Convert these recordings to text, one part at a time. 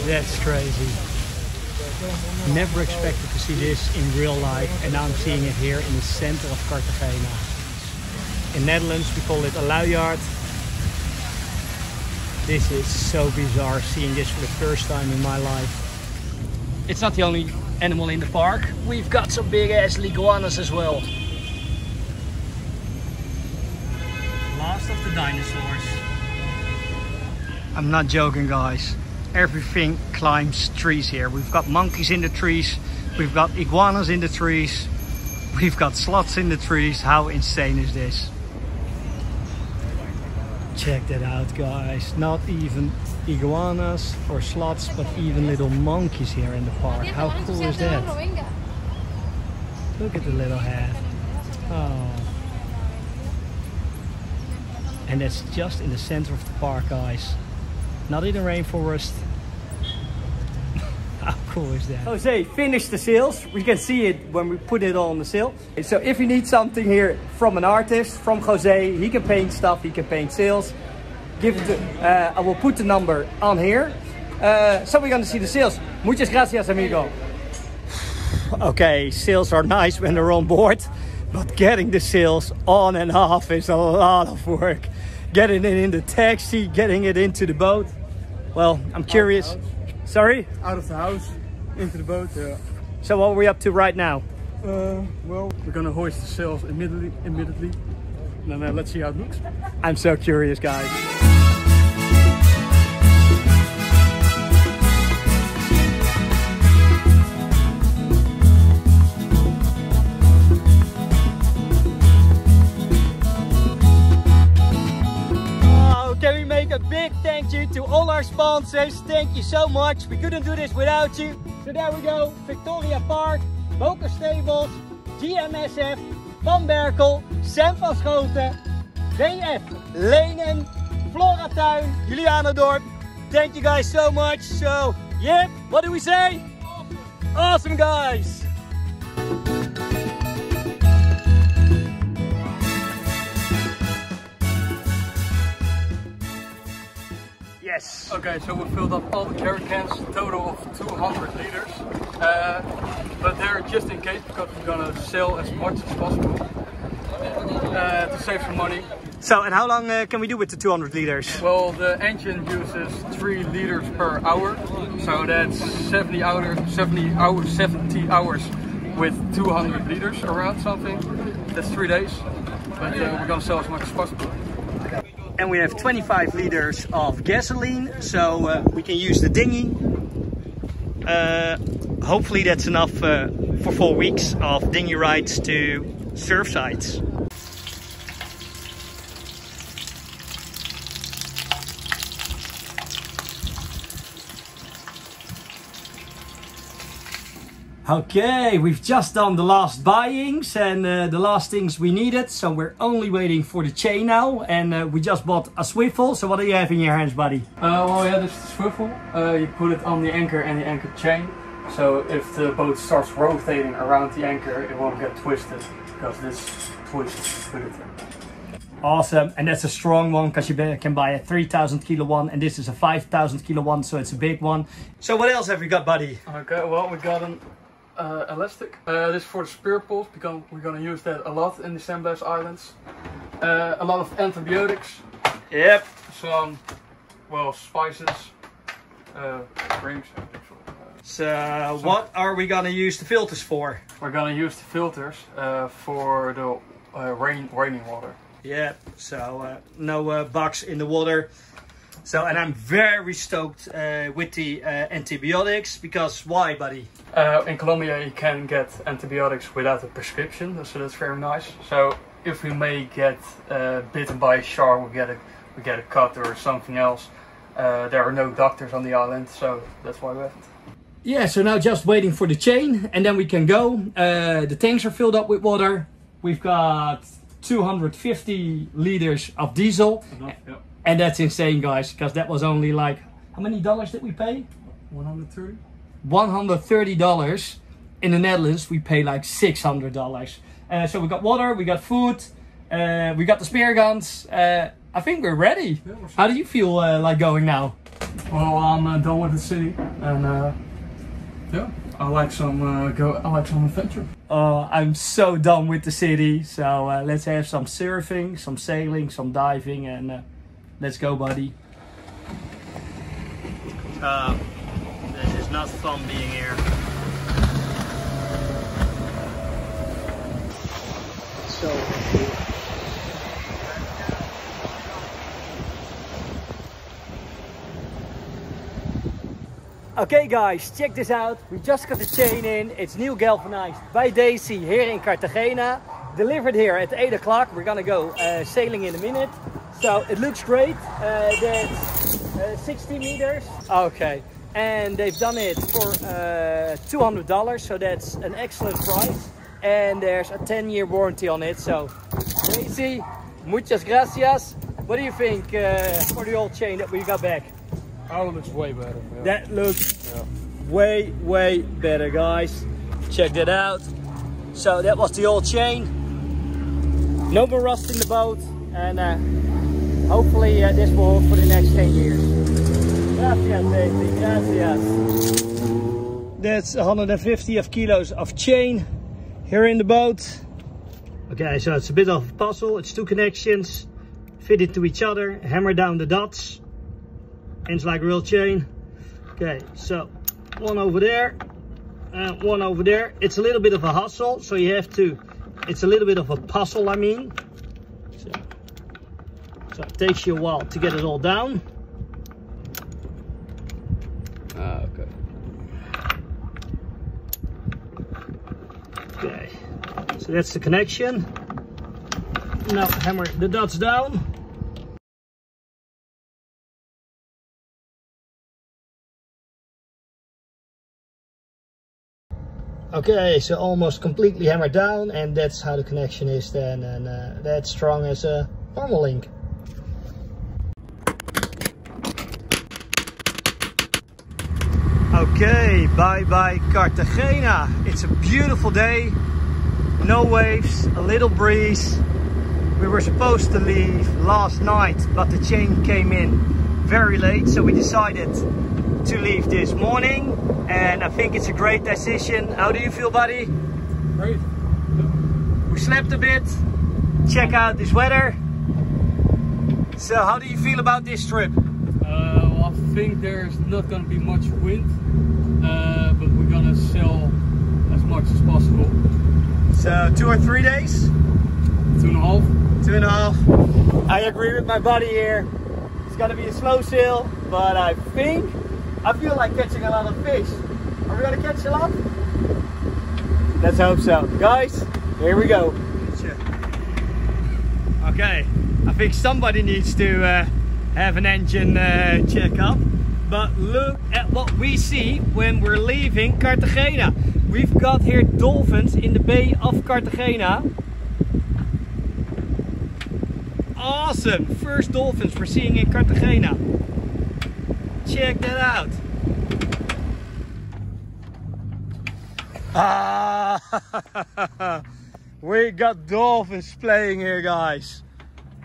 That's crazy. Never expected to see this in real life, and now I'm seeing it here in the center of Cartagena. In Netherlands we call it a luiaard. This is so bizarre, seeing this for the first time in my life. It's not the only animal in the park. We've got some big ass leguanas as well. Last of the dinosaurs. I'm not joking, guys. Everything climbs trees here. We've got monkeys in the trees. We've got iguanas in the trees. We've got sloths in the trees. How insane is this? Check that out, guys. Not even iguanas or sloths, but even little monkeys here in the park. How cool is that? Look at the little head. Oh. And that's just in the center of the park, guys. Not in the rainforest. How cool is that? Jose finished the sails. We can see it when we put it on the sail. So if you need something here from an artist, from Jose, he can paint stuff, he can paint sails. Give it to, I will put the number on here. So we're gonna see the sails. Muchas gracias, amigo. Okay, sails are nice when they're on board, but getting the sails on and off is a lot of work. Getting it in the taxi, getting it into the boat. Well, I'm curious. Sorry? Out of the house, into the boat, yeah. So what are we up to right now? Well, we're gonna hoist the sails immediately. And then let's see how it looks. I'm so curious, guys. Can we make a big thank you to all our sponsors? Thank you so much. We couldn't do this without you. So there we go. Victoria Park, Boker Stables, GMSF, Van Berkel, Sam van Schoten, WF Lenen, Flora Tuin, Julianadorp. Thank you guys so much. So, yep, what do we say? Awesome, awesome guys. Yes. Okay, so we filled up all the jerry cans, total of 200 liters. But they're just in case, because we're gonna sell as much as possible to save some money. So, and how long can we do with the 200 liters? Well, the engine uses 3 liters per hour, so that's 70 hours with 200 liters around something. That's 3 days, but we're gonna sell as much as possible. And we have 25 liters of gasoline, so we can use the dinghy. Hopefully that's enough for 4 weeks of dinghy rides to surf sites. Okay, we've just done the last buyings and the last things we needed, so we're only waiting for the chain now, and we just bought a swivel. So what do you have in your hands, buddy? Well, yeah, this is the swivel. You put it on the anchor and the anchor chain, so if the boat starts rotating around the anchor, it won't get twisted, because this twists with it. Awesome, and that's a strong one, because you can buy a 3,000 kilo one, and this is a 5,000 kilo one, so it's a big one. So what else have we got, buddy? Okay, well, we got an elastic. This is for the spear poles, because we're gonna use that a lot in the San Blas Islands. A lot of antibiotics. Yep. Some, well, spices, creams. So what are we gonna use the filters for? We're gonna use the filters for the raining water. Yeah, so no bugs in the water. So, and I'm very stoked with the antibiotics, because why, buddy? In Colombia you can get antibiotics without a prescription, so that's very nice. So if we may get bitten by a shark, we get a cut or something else, there are no doctors on the island, so that's why we haven't. Yeah, so now just waiting for the chain, and then we can go. The tanks are filled up with water. We've got 250 liters of diesel. Yep. And that's insane, guys, because that was only like, how many dollars did we pay? 130. $130. In the Netherlands, we pay like $600. So we got water, we got food, we got the spear guns. I think we're ready. Yeah, how do you feel like going now? Well, I'm done with the city, and yeah, I like some adventure. I'm so done with the city, so let's have some surfing, some sailing, some diving, and let's go, buddy. This is not fun being here. So okay guys, check this out. We just got the chain in. It's new galvanized by Daisy here in Cartagena. Delivered here at 8 o'clock. We're gonna go sailing in a minute. So it looks great. That's 60 meters. Okay. And they've done it for $200, so that's an excellent price. And there's a 10-year warranty on it. So Daisy, muchas gracias. What do you think for the old chain that we got back? Oh, it looks way better. Yeah. That looks way better, guys. Check that out. So that was the old chain. No more rust in the boat, and hopefully this will hold for the next 10 years. Gracias, Daisy. Gracias. That's 150 kilos of chain here in the boat. Okay, so it's a bit of a puzzle. It's two connections fitted to each other. Hammer down the dots. Ends like real chain. Okay, so one over there and one over there. It's a little bit of a hustle, so you have to, it's a little bit of a puzzle, I mean. So it takes you a while to get it all down. Okay. Okay, so that's the connection. Now hammer the dots down. Okay, so almost completely hammered down, and that's how the connection is then, and that's strong as a normal link. Okay, bye bye Cartagena. It's a beautiful day, no waves, a little breeze. We were supposed to leave last night, but the chain came in very late, so we decided to leave this morning, and I think it's a great decision. How do you feel, buddy? Great. We slept a bit. Check out this weather. So how do you feel about this trip? Well, I think there's not going to be much wind, but we're going to sail as much as possible. So 2 or 3 days? 2.5. 2.5. I agree with my buddy here. It's going to be a slow sail, but I feel like catching a lot of fish. Are we gonna catch a lot? Let's hope so. Guys, here we go. Okay, I think somebody needs to have an engine check up. But look at what we see when we're leaving Cartagena. We've got here dolphins in the Bay of Cartagena. Awesome, first dolphins we're seeing in Cartagena. Check that out. We got dolphins playing here, guys,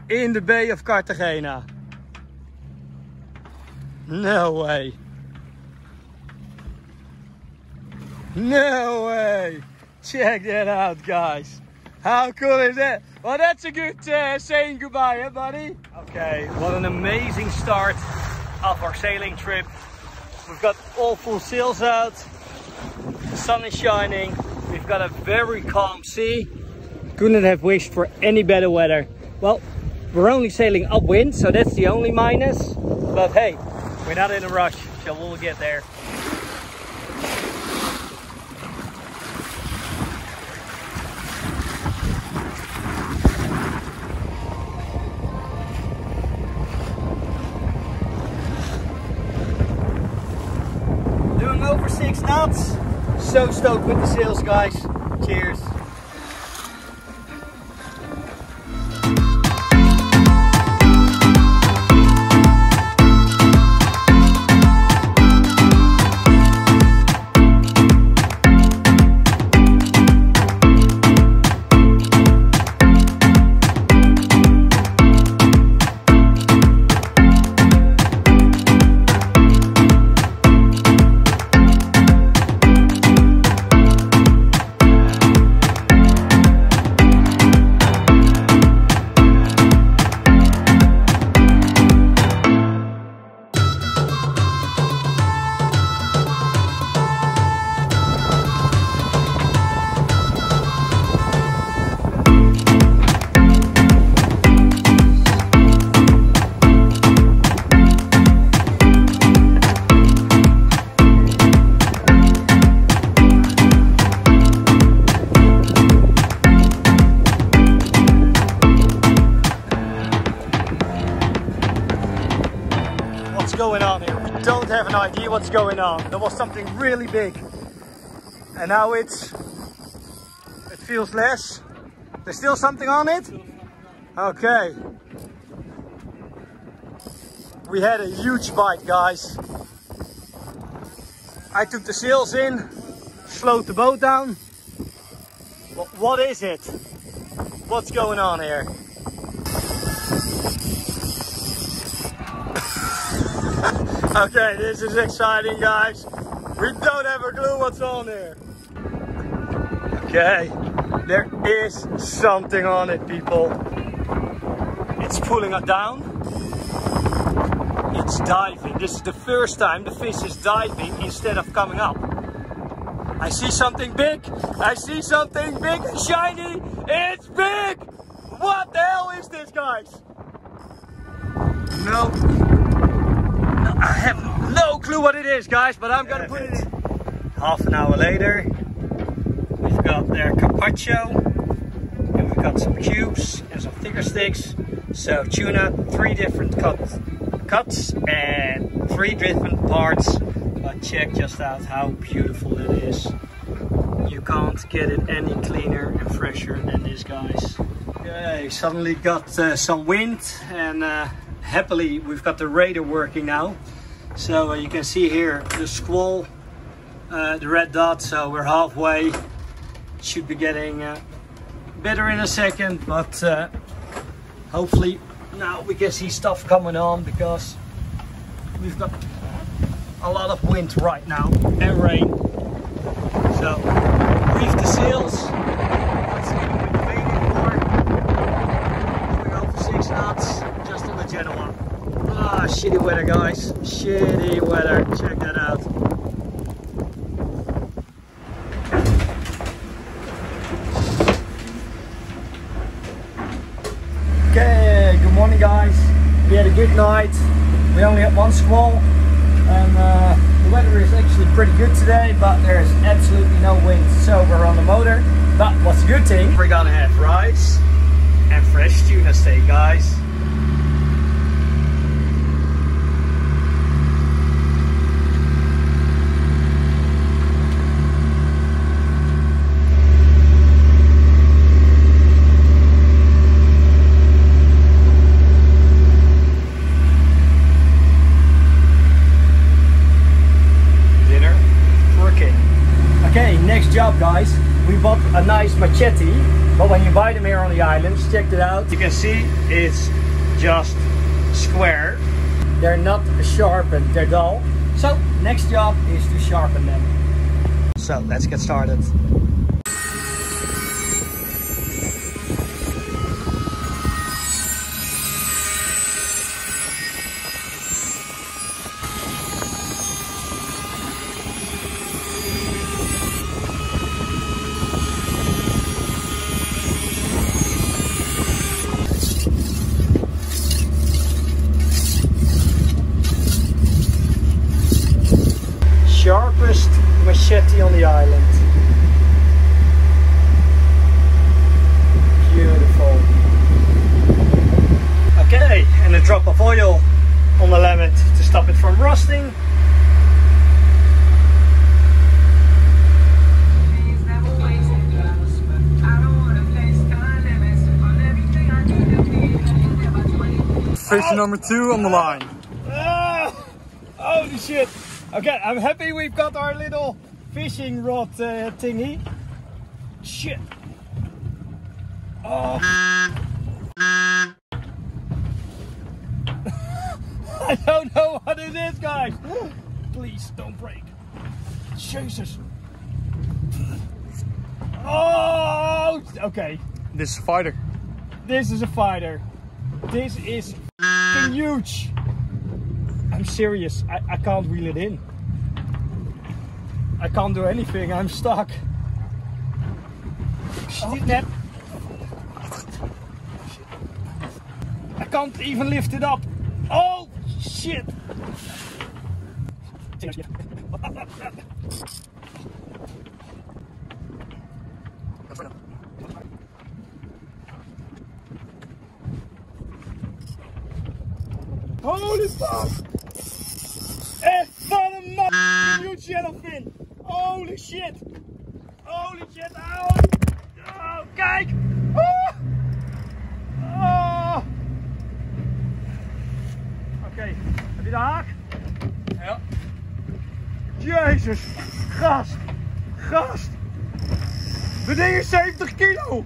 in the Bay of Cartagena. No way. No way. Check that out, guys. How cool is that? Well, that's a good saying goodbye, eh, buddy? Okay, what an amazing start of our sailing trip. We've got all full sails out, the sun is shining, we've got a very calm sea. Couldn't have wished for any better weather. Well, we're only sailing upwind, so that's the only minus, but hey, we're not in a rush, so we'll get there. Over 6 knots. So stoked with the sails, guys. Cheers. on here. We don't have an idea what's going on. There was something really big. And now it feels less. There's still something on it? Okay. We had a huge bite, guys. I took the sails in, slowed the boat down. What is it? What's going on here? Okay, this is exciting, guys. We don't have a clue what's on here. Okay, there is something on it, people. It's pulling it down. It's diving. This is the first time the fish is diving instead of coming up. I see something big. I see something big and shiny. It's big. What the hell is this, guys? No, I have no clue what it is, guys, but I'm gonna put it in. Half an hour later, we've got their carpaccio, and we've got some cubes and some thicker sticks. So tuna, 3 different cuts and 3 different parts. But check just out how beautiful it is. You can't get it any cleaner and fresher than this, guys. Okay, suddenly got some wind, and happily we've got the radar working now. So you can see here the squall, the red dot, so we're halfway. Should be getting better in a second, but hopefully now we can see stuff coming on, because we've got a lot of wind right now and rain. So reef the sails. Let's see if we can make it more. We're over 6 knots just on the Genoa. Ah, shitty weather, guys. Shitty weather. Check that out. Okay, good morning, guys. We had a good night. We only had 1 squall, and the weather is actually pretty good today, but there's absolutely no wind, so we're on the motor. But what's a good thing, we're gonna have rice and fresh tuna steak, guys. Okay, next job, guys. We bought a nice machete, but when you buy them here on the islands, check it out. You can see it's just square. They're not sharpened, they're dull. So next job is to sharpen them. So let's get started. Sharpest machete on the island. Beautiful. Okay, and a drop of oil on the lemon to stop it from rusting. Fish number 2 on the line. Holy shit. Okay, I'm happy we've got our little fishing rod thingy. Shit. Oh. I don't know what it is, guys. Please don't break. Jesus. Oh, okay. This is a fighter. This is a fighter. This is huge. I'm serious. I can't reel it in. I can't do anything. I'm stuck. Oh. That. I can't even lift it up. Oh shit! Holy fuck! yellowfin. Holy shit. Holy shit. Oh, oh kijk. Oh. Oh. Oké, heb je de haak? Ja. Jezus, gast. Gast. De ding is 70 kilo.